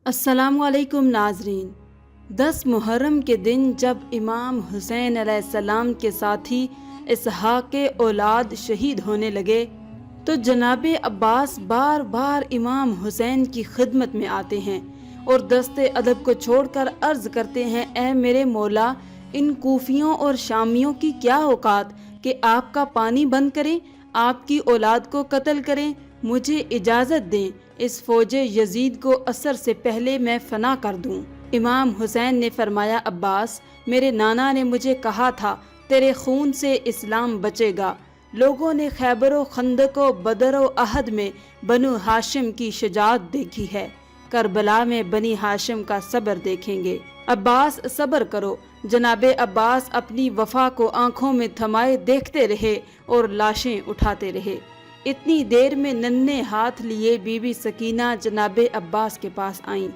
अस्सलामु अलैकुम नाजरीन। 10 मुहर्रम के दिन जब इमाम हुसैन अलैहिस्सलाम के साथी इसहाक के औलाद शहीद होने लगे तो जनाब अब्बास बार बार इमाम हुसैन की खिदमत में आते हैं और दस्ते अदब को छोड़कर अर्ज करते हैं, ऐ मेरे मौला, इन कूफियों और शामियों की क्या औकात कि आपका पानी बंद करें, आपकी औलाद को कत्ल करें। मुझे इजाज़त दें, इस फौजे यजीद को असर से पहले मैं फना कर दूं। इमाम हुसैन ने फरमाया, अब्बास, मेरे नाना ने मुझे कहा था तेरे खून से इस्लाम बचेगा। लोगों ने खैबर खंदक बदर अहद में बनु हाशिम की शजाअत देखी है, करबला में बनी हाशिम का सब्र देखेंगे। अब्बास, सब्र करो। जनाबे अब्बास अपनी वफा को आंखों में थमाए देखते रहे और लाशें उठाते रहे। इतनी देर में नन्हे हाथ लिए बीबी सकीना जनाबे अब्बास के पास आईं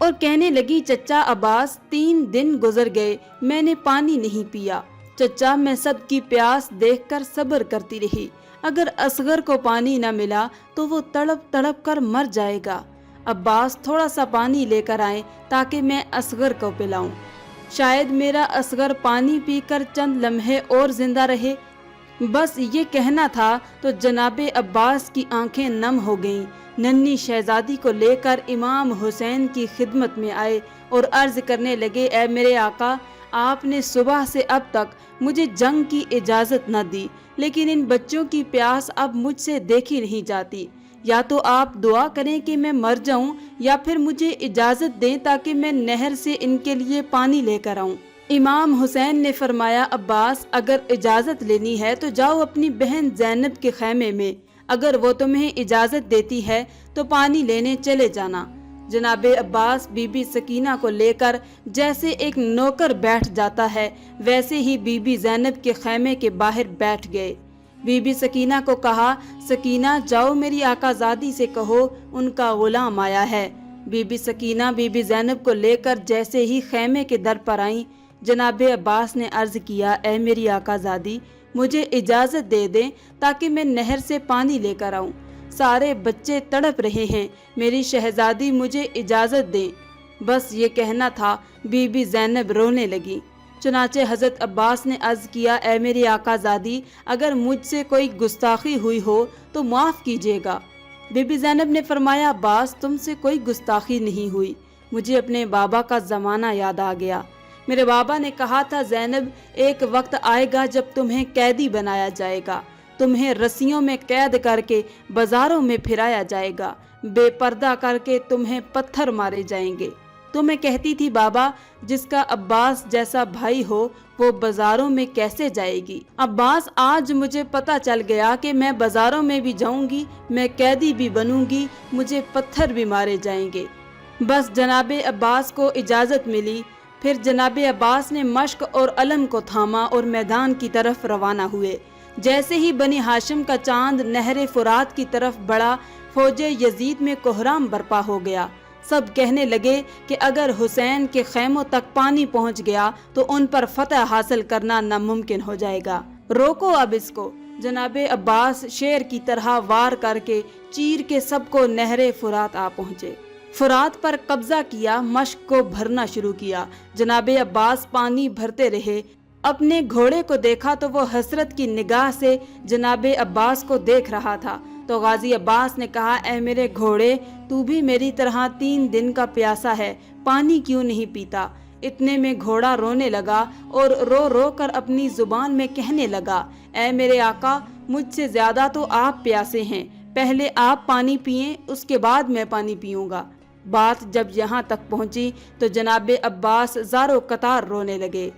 और कहने लगी, चचा अब्बास, 3 दिन गुजर गए, मैंने पानी नहीं पिया। चचा, मैं सबकी प्यास देखकर सब्र करती रही। अगर असगर को पानी न मिला तो वो तड़प तड़प कर मर जाएगा। अब्बास, थोड़ा सा पानी लेकर आए ताकि मैं असगर को पिलाऊं। शायद मेरा असगर पानी पीकर चंद लम्हे और जिंदा रहे। बस ये कहना था तो जनाबे अब्बास की आंखें नम हो गईं। नन्ही शहजादी को लेकर इमाम हुसैन की खिदमत में आए और अर्ज करने लगे, ऐ मेरे आका, आपने सुबह से अब तक मुझे जंग की इजाज़त न दी, लेकिन इन बच्चों की प्यास अब मुझसे देखी नहीं जाती। या तो आप दुआ करें कि मैं मर जाऊं या फिर मुझे इजाज़त दें ताकि मैं नहर से इनके लिए पानी लेकर आऊं। इमाम हुसैन ने फरमाया, अब्बास, अगर इजाज़त लेनी है तो जाओ अपनी बहन ज़ैनब के खैमे में, अगर वो तुम्हें इजाज़त देती है तो पानी लेने चले जाना। जनाबे अब्बास बीबी सकीना को लेकर जैसे एक नौकर बैठ जाता है वैसे ही बीबी ज़ैनब के खैमे के बाहर बैठ गए। बीबी सकीना को कहा, सकीना, जाओ मेरी आकाज़ादी से कहो उनका गुलाम आया है। बीबी सकीना बीबी ज़ैनब को लेकर जैसे ही खैमे के दर पर आईं, जनाबे अब्बास ने अर्ज किया, ऐ मेरी आकाज़ादी, मुझे इजाज़त दे दें ताकि मैं नहर से पानी लेकर आऊं। सारे बच्चे तड़प रहे हैं, मेरी शहजादी मुझे इजाज़त दें। बस ये कहना था, बीबी ज़ैनब रोने लगी। चुनाचे हज़रत अब्बास ने अर्ज़ किया, ऐ मेरी आकाज़ादी, अगर मुझसे कोई गुस्ताखी हुई हो तो माफ़ कीजिएगा। बीबी ज़ैनब ने फरमाया, अब्बास, तुमसे कोई गुस्ताखी नहीं हुई। मुझे अपने बाबा का ज़माना याद आ गया। मेरे बाबा ने कहा था, ज़ैनब, एक वक्त आएगा जब तुम्हें कैदी बनाया जाएगा, तुम्हें रस्सियों में कैद करके बाजारों में फिराया जाएगा, बेपर्दा करके तुम्हें पत्थर मारे जाएंगे। तो मैं कहती थी, बाबा, जिसका अब्बास जैसा भाई हो वो बाजारों में कैसे जाएगी। अब्बास, आज मुझे पता चल गया कि मैं बाजारों में भी जाऊंगी, मैं कैदी भी बनूंगी, मुझे पत्थर भी मारे जाएंगे। बस जनाबे अब्बास को इजाज़त मिली। फिर जनाबे अब्बास ने मश्क और अलम को थामा और मैदान की तरफ रवाना हुए। जैसे ही बनी हाशिम का चांद नहर फुरात की तरफ बढ़ा, फौजे यजीद में कोहराम बर्पा हो गया। सब कहने लगे कि अगर हुसैन के खैमों तक पानी पहुंच गया तो उन पर फतह हासिल करना नामुमकिन हो जाएगा। रोको अब इसको। जनाबे अब्बास शेर की तरह वार करके चीर के सबको नहर फुरात आ पहुंचे। फुरात पर कब्जा किया, मश्क को भरना शुरू किया। जनाबे अब्बास पानी भरते रहे। अपने घोड़े को देखा तो वो हसरत की निगाह से जनाबे अब्बास को देख रहा था। तो गाजी अब्बास ने कहा, ऐ मेरे घोड़े, तू भी मेरी तरह 3 दिन का प्यासा है, पानी क्यों नहीं पीता। इतने में घोड़ा रोने लगा और रो रो कर अपनी जुबान में कहने लगा, ऐ मेरे आका, मुझसे ज्यादा तो आप प्यासे हैं, पहले आप पानी पिएं, उसके बाद मैं पानी पीऊंगा। बात जब यहाँ तक पहुंची तो जनाबे अब्बास ज़ारो कतार रोने लगे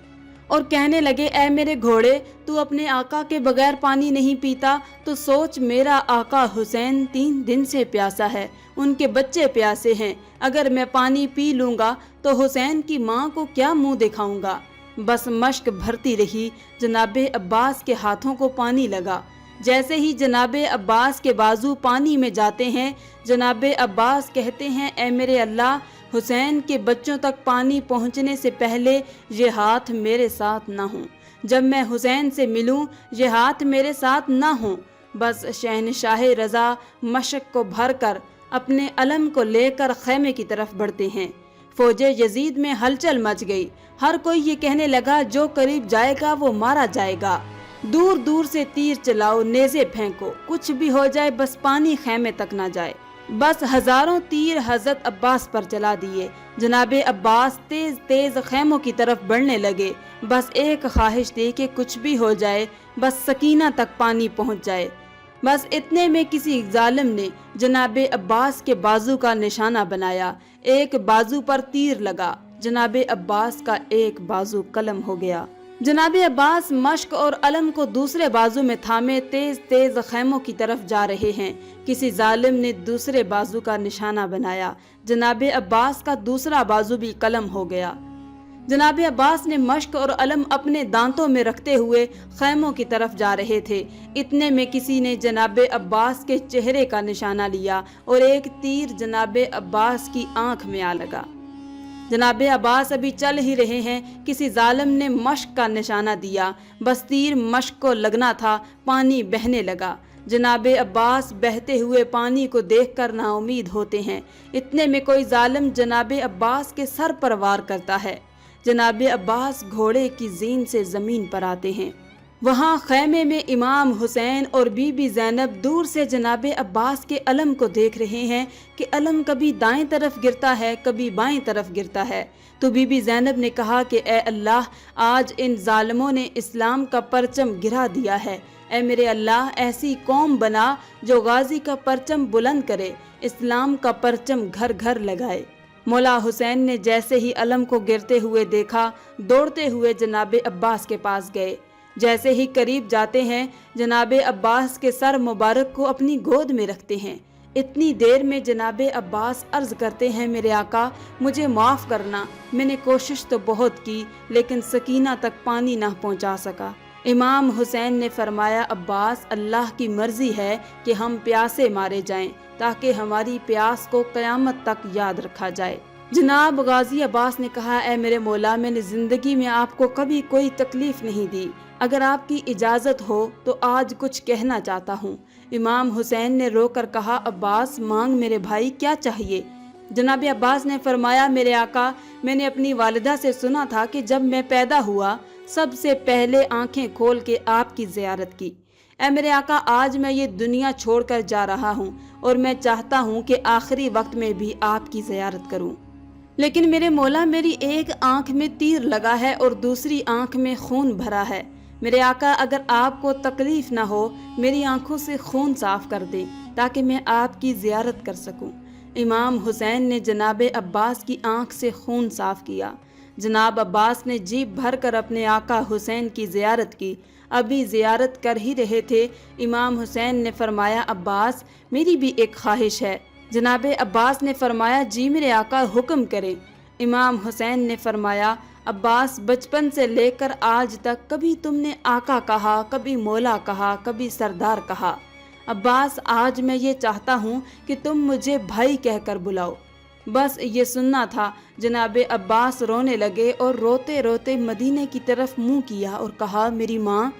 और कहने लगे, ऐ मेरे घोड़े, तू अपने आका के बगैर पानी नहीं पीता तो सोच, मेरा आका हुसैन 3 दिन से प्यासा है, उनके बच्चे प्यासे हैं। अगर मैं पानी पी लूँगा तो हुसैन की माँ को क्या मुंह दिखाऊंगा। बस मश्क भरती रही। जनाबे अब्बास के हाथों को पानी लगा। जैसे ही जनाबे अब्बास के बाजू पानी में जाते हैं, जनाबे अब्बास कहते हैं, ऐ मेरे अल्लाह, हुसैन के बच्चों तक पानी पहुंचने से पहले ये हाथ मेरे साथ ना हो, जब मैं हुसैन से मिलूं ये हाथ मेरे साथ ना हो। बस शहनशाह रज़ा मशक को भर कर اپنے علم کو لے کر خیمے کی طرف بڑھتے ہیں۔ فوج یزید میں ہلچل مچ گئی، ہر کوئی یہ کہنے لگا جو قریب جائے گا وہ مارا جائے گا، دور دور سے تیر چلاؤ، نیزے پھینکو، کچھ بھی ہو جائے بس پانی خیمے تک نہ جائے۔ بس ہزاروں تیر حضرت عباس پر چلا دیے۔ جناب عباس تیز تیز خیموں کی طرف بڑھنے لگے، بس ایک خواہش تھی کہ کچھ بھی ہو جائے بس سکینہ تک پانی پہنچ جائے۔ بس اتنے میں کسی ظالم نے جناب عباس کے بازو کا نشانہ بنایا، ایک بازو پر تیر لگا، جناب عباس کا ایک بازو قلم ہو گیا۔ جناب عباس مشق اور علم کو دوسرے بازو میں تھامے تیز تیز خیموں کی طرف جا رہے ہیں۔ کسی ظالم نے دوسرے بازو کا نشانہ بنایا، جناب عباس کا دوسرا بازو بھی قلم ہو گیا۔ جناب عباس نے مشق اور علم اپنے دانتوں میں رکھتے ہوئے خیموں کی طرف جا رہے تھے۔ اتنے میں کسی نے جناب عباس کے چہرے کا نشانہ لیا اور ایک تیر جناب عباس کی آنکھ میں آ لگا۔ جناب عباس ابھی چل ہی رہے ہیں، کسی ظالم نے مشق کا نشانہ دیا، بس تیر مشق کو لگنا تھا، پانی بہنے لگا۔ جناب عباس بہتے ہوئے پانی کو دیکھ کر نا امید ہوتے ہیں۔ اتنے میں کوئی ظالم جناب عباس کے سر پر وار کرتا ہے۔ جناب عباس گھوڑے کی زین سے زمین پر آتے ہیں۔ وہاں خیمے میں امام حسین اور بی بی زینب دور سے جناب عباس کے علم کو دیکھ رہے ہیں کہ علم کبھی دائیں طرف گرتا ہے، کبھی بائیں طرف گرتا ہے۔ تو بی بی زینب نے کہا کہ اے اللہ، آج ان ظالموں نے اسلام کا پرچم گرا دیا ہے۔ اے میرے اللہ، ایسی قوم بنا جو غازی کا پرچم بلند کرے، اسلام کا پرچم گھر گھر لگائے۔ مولا حسین نے جیسے ہی علم کو گرتے ہوئے دیکھا، دوڑتے ہوئے جناب عباس کے پاس گئے۔ جیسے ہی قریب جاتے ہیں، جناب عباس کے سر مبارک کو اپنی گود میں رکھتے ہیں۔ اتنی دیر میں جناب عباس عرض کرتے ہیں، میرے آقا مجھے معاف کرنا، میں نے کوشش تو بہت کی لیکن سکینہ تک پانی نہ پہنچا سکا۔ امام حسین نے فرمایا، عباس، اللہ کی مرضی ہے کہ ہم پیاسے مارے جائیں تاکہ ہماری پیاس کو قیامت تک یاد رکھا جائے۔ جناب غازی عباس نے کہا، اے میرے مولا، میں نے زندگی میں آپ کو کبھی کوئی تکلیف نہیں دی، اگر آپ کی اجازت ہو تو آج کچھ کہنا چاہتا ہوں۔ امام حسین نے رو کر کہا، عباس مانگ میرے بھائی، کیا چاہیے؟ جناب عباس نے فرمایا، میرے آقا، میں نے اپنی والدہ سے سنا تھا کہ جب میں پیدا ہوا سب سے پہلے آنکھیں کھول کے آپ کی زیارت کی۔ اے میرے آقا، آج میں یہ دنیا چھوڑ کر جا رہا ہوں اور میں چاہتا ہوں کہ آخری وقت میں بھی آپ کی زیارت کروں، لیکن میرے مولا میری ایک آنکھ میں تیر لگا ہے اور دوسری آنکھ میں خون بھرا ہے۔ میرے آقا، اگر آپ کو تکلیف نہ ہو میری آنکھوں سے خون صاف کر دیں تاکہ میں آپ کی زیارت کر سکوں۔ امام حسین نے جناب عباس کی آنکھ سے خون صاف کیا۔ جناب عباس نے جیب بھر کر اپنے آقا حسین کی زیارت کی۔ ابھی زیارت کر ہی رہے تھے، امام حسین نے فرمایا، عباس میری بھی ایک خواہش ہے۔ جناب عباس نے فرمایا، جی میرے آقا حکم کریں۔ امام حسین نے فرمایا، عباس، بچپن سے لے کر آج تک کبھی تم نے آقا کہا، کبھی مولا کہا، کبھی سردار کہا۔ عباس، آج میں یہ چاہتا ہوں کہ تم مجھے بھائی کہہ کر بلاؤ۔ بس یہ سننا تھا۔ جناب عباس رونے لگے اور روتے روتے مدینے کی طرف منہ کیا اور کہا، میری ماں،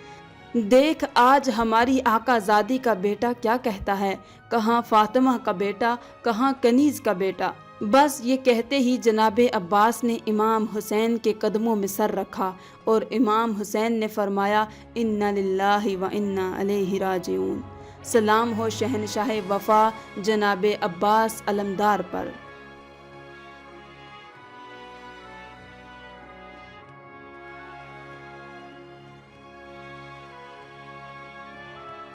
دیکھ آج ہماری آقا زادی کا بیٹا کیا کہتا ہے، کہاں فاطمہ کا بیٹا، کہاں کنیز کا بیٹا۔ بس یہ کہتے ہی جناب عباس نے امام حسین کے قدموں میں سر رکھا اور امام حسین نے فرمایا، انا للہ و انا الیہ راجعون۔ سلام ہو شہنشاہ وفا جناب عباس علمدار پر۔